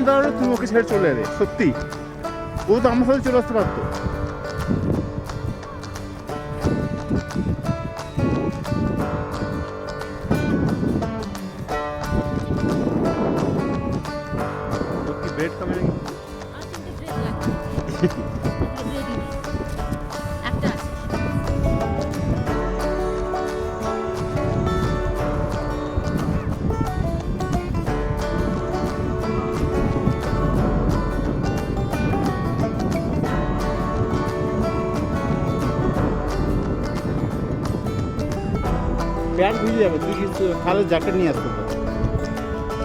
দরকার হলে তুমি ওকে ছেড়ে চলে এলে, সত্যি ও তো আমার সাথে চলে আসতে পারতো। কি ব্রেড খাবে নাকি? প্যান্ট ভিজে যাবে, তুই কিছু তাহলে জ্যাকেট নিয়ে আসতে পারো।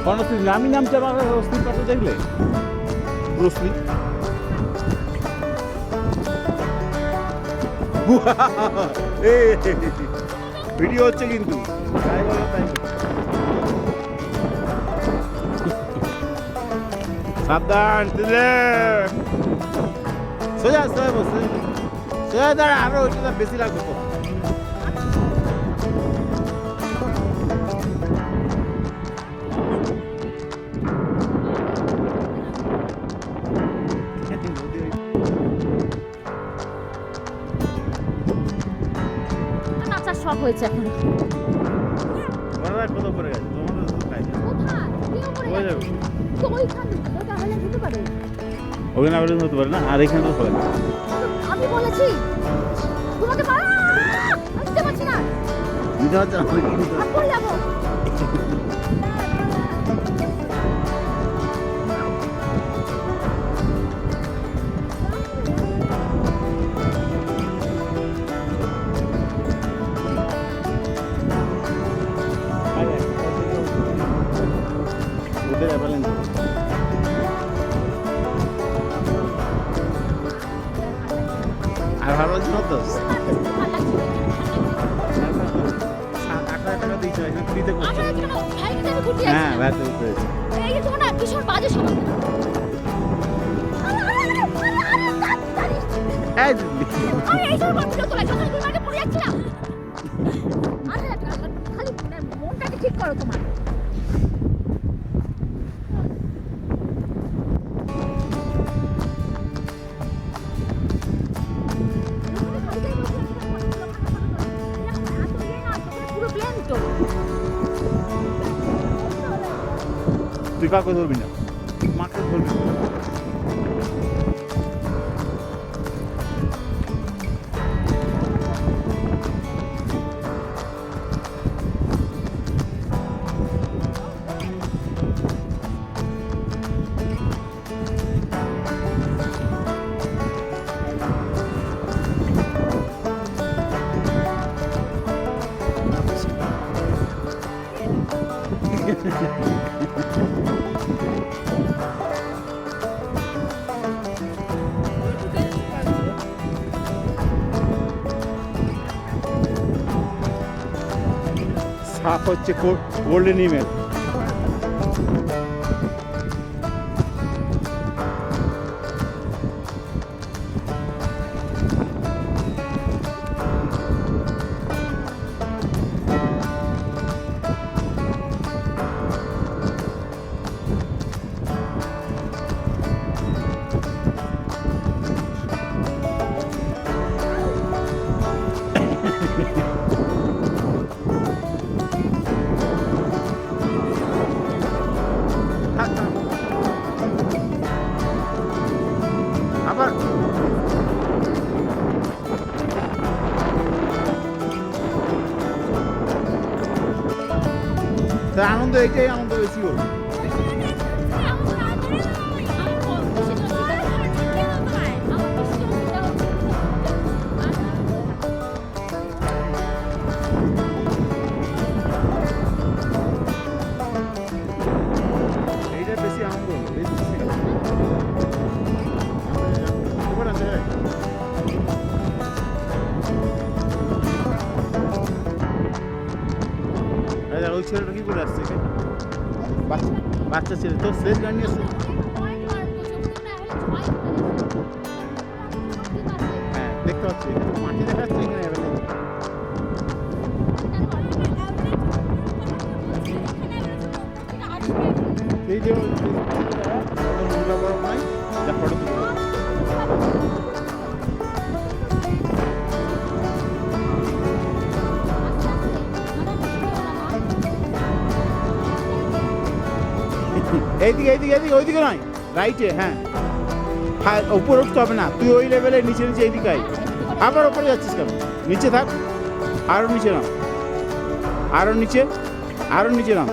কারণ তুই নামি নামছে আমার অস্থির পাশে দেখলে ব্রুসলি ভিডিও হচ্ছে কিন্তু তাই বলো তাই সাবধান দিলে সোজা সোজা বসে সোজা দাঁড়া, আরো ওইটা বেশি লাগবে তো। শখ হয়েছে এখন। কত করে গেছে তোমাদের তো খাই কোথায় কেউ করে হয়ে যাবে তো ওইখানে ওটা হলে দিতে পারে, ওখানে আবেদন হতে পারে না, আর এখানে তো হয়। আমি বলেছি তোমাকে আমি দিতে পারছি না, দিতে পারছে না, আর পড়ে যাবো। ওদের অ্যাভেলেন্স আর ভালো লাগছে না তো। 8,000 টাকা দিয়েছে এখানে ফ্রিতে করছে। হ্যাঁ ভাই তো পেয়েছে। এই তো না ভীষণ বাজে সময়। এই আরে এই সব বাচ্চা তো যখন তুমি আগে পড়ে যাচ্ছিলা। আরে খালি মনটাকে ঠিক করো তোমার। তুই কাউকে ধরবি না, মাকে ধরবি না। সাপ হচ্ছে গোল্ডেন ইমেল। আবার আনন্দ, এটাই আনন্দ বেশি হল। এইটা বেশি আনন্দ হলো, বেশি ওই ছেলেটা কি করে আসছে? বাচ্চা ছেলে তো স্লেজ গান নিয়ে আসছে। হ্যাঁ দেখতে পাচ্ছি, মাটি দেখা যাচ্ছে এখানে। এই যে লঙ্কা বরফ নাই, যা ফটো তুলে দেবো। এইদিকে এইদিকে এইদিকে ওইদিকে নয়, রাইটে, হ্যাঁ হ্যাঁ, উপরে উঠতে হবে না, তুই ওই লেভেলে নিচে নিচে এইদিকে আয়। আবার ওপরে যাচ্ছিস কেন? নিচে থাক, আরও নিচে নাম, আরও নিচে, আরও নিচে নাম,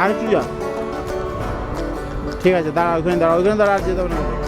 আর একটু যা। ঠিক আছে, দাঁড়া ওইখানে দাঁড়া, ওইখানে দাঁড়া, আর যেতে হবে না।